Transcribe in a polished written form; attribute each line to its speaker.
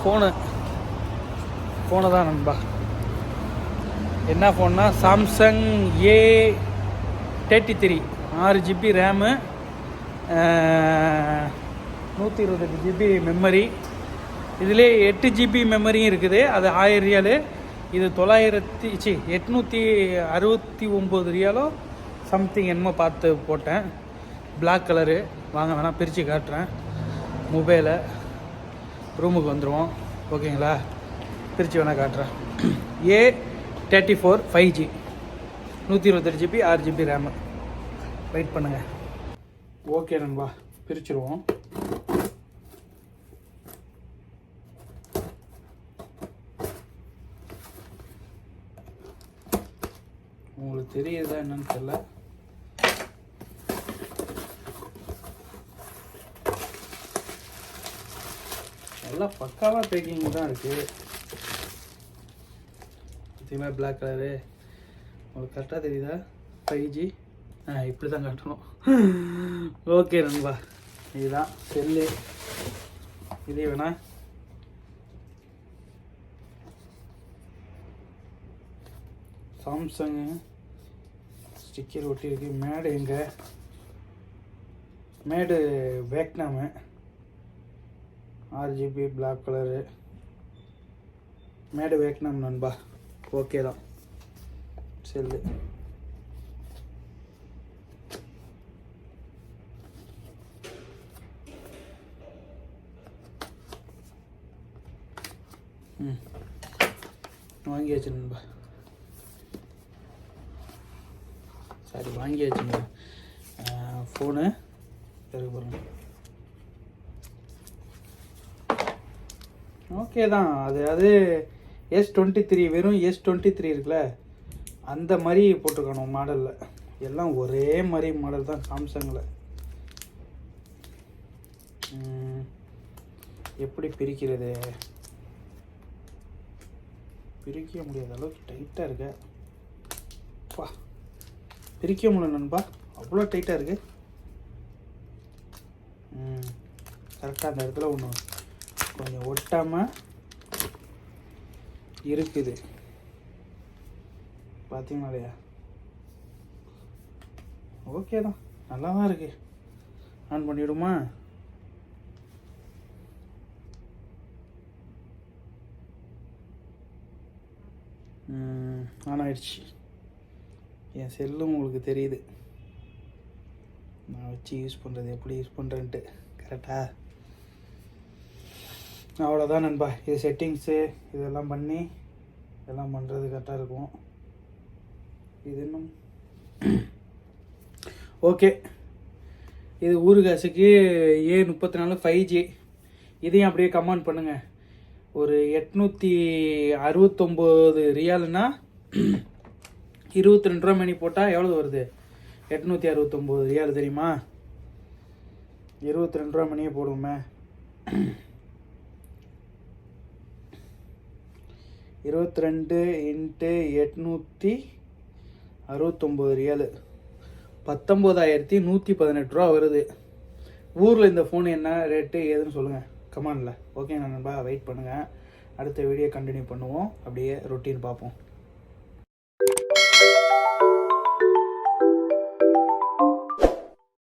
Speaker 1: Phone தான் நண்பா. என்ன ஃபோன்னா Samsung A33 6GB RAM, 128GB memory. இதிலே 8GB மெமரியும் இருக்குது. அது 1000 ரியாலு. இது 869 ரியாலோ சம்திங் என்னமோ பார்த்து போட்டேன். Black colour. வாங்க வேணால் பிரித்து காட்டுறேன். மொபைலை ரூமுக்கு வந்துடுவோம். ஓகேங்களா? பிரித்து வேணால் காட்டுறேன். A34 5G 128GB 6GB RAM. Wait பண்ணுங்கள். ஓகே நண்பா, பிரிச்சுருவோம். உங்களுக்கு தெரியுதா என்னன்னு தெரியல. எல்லாம் பக்காவாக பேக்கிங் தான் இருக்குது. பார்த்தீங்களா பிளாக் கலரு? உங்களுக்கு கரெக்டாக தெரியுதா? 5G இப்படி தான் காட்டணும். ஓகே நண்பா, இதுதான் செல்லு. இதே வேணா சாம்சங்கு ஸ்டிக்கர் ஒட்டியிருக்கு. மேடு எங்கே? Made Vietnam. 6GB black colour. Made Vietnam நண்பா. ஓகே தான் செல்லு. வாங்கியாச்சு நண்பா. சாரி, வாங்கியாச்சுங்க. ஃபோனு இருக்கு பாருங்க. ஓகே தான். அது S23 வெறும் S23 இருக்குல்ல, அந்த மாதிரி போட்டிருக்கணும் மாடலில். எல்லாம் ஒரே மாதிரி மாடல் தான் சாம்சங்கில். எப்படி பிரிக்கிறது? பிரிக்க முடியாத அளவுக்கு டைட்டாக இருக்கு. பா, பிரிக்க முடியல நண்பா, அவ்வளோ டைட்டாக இருக்கு. கரெக்டாக அந்த இடத்துல ஒன்று கொஞ்சம் ஒட்டாமல் இருக்குது. பார்த்தீங்களா இல்லையா? ஓகே தான், நல்லா தான் இருக்கு. ஆன் பண்ணிவிடுமா? ஆன் ஆயிடுச்சு. என் செல்லும் உங்களுக்கு தெரியுது நான் வச்சு யூஸ் பண்ணுறது, எப்படி யூஸ் பண்ணுறேன்ட்டு. கரெக்டாக? அவ்வளோதான் நண்பா. இது செட்டிங்ஸு இதெல்லாம் பண்ணி இதெல்லாம் பண்ணுறது கரெக்டாக இருக்கும். இது இன்னும் ஓகே. இது ஊறுகாசுக்கு A34 5G. இதையும் அப்படியே கமெண்ட் பண்ணுங்கள். ஒரு 869 ரியாலுன்னா 22 ரூபா மணி போட்டால் எவ்வளோ வருது? 869 ரியால் தெரியுமா? 22 ரூபா மணியே போடுவோமே. 22 × 869 ரியாலு 19,118 ரூபா வருது. ஊரில் இந்த ஃபோன் என்ன ரேட்டு ஏதுன்னு சொல்லுங்கள் கமெண்டில். ஓகே நண்பா, வெயிட் பண்ணுங்கள். அடுத்த வீடியோ கண்டினியூ பண்ணுவோம். அப்படியே ரொட்டீன் பார்ப்போம்.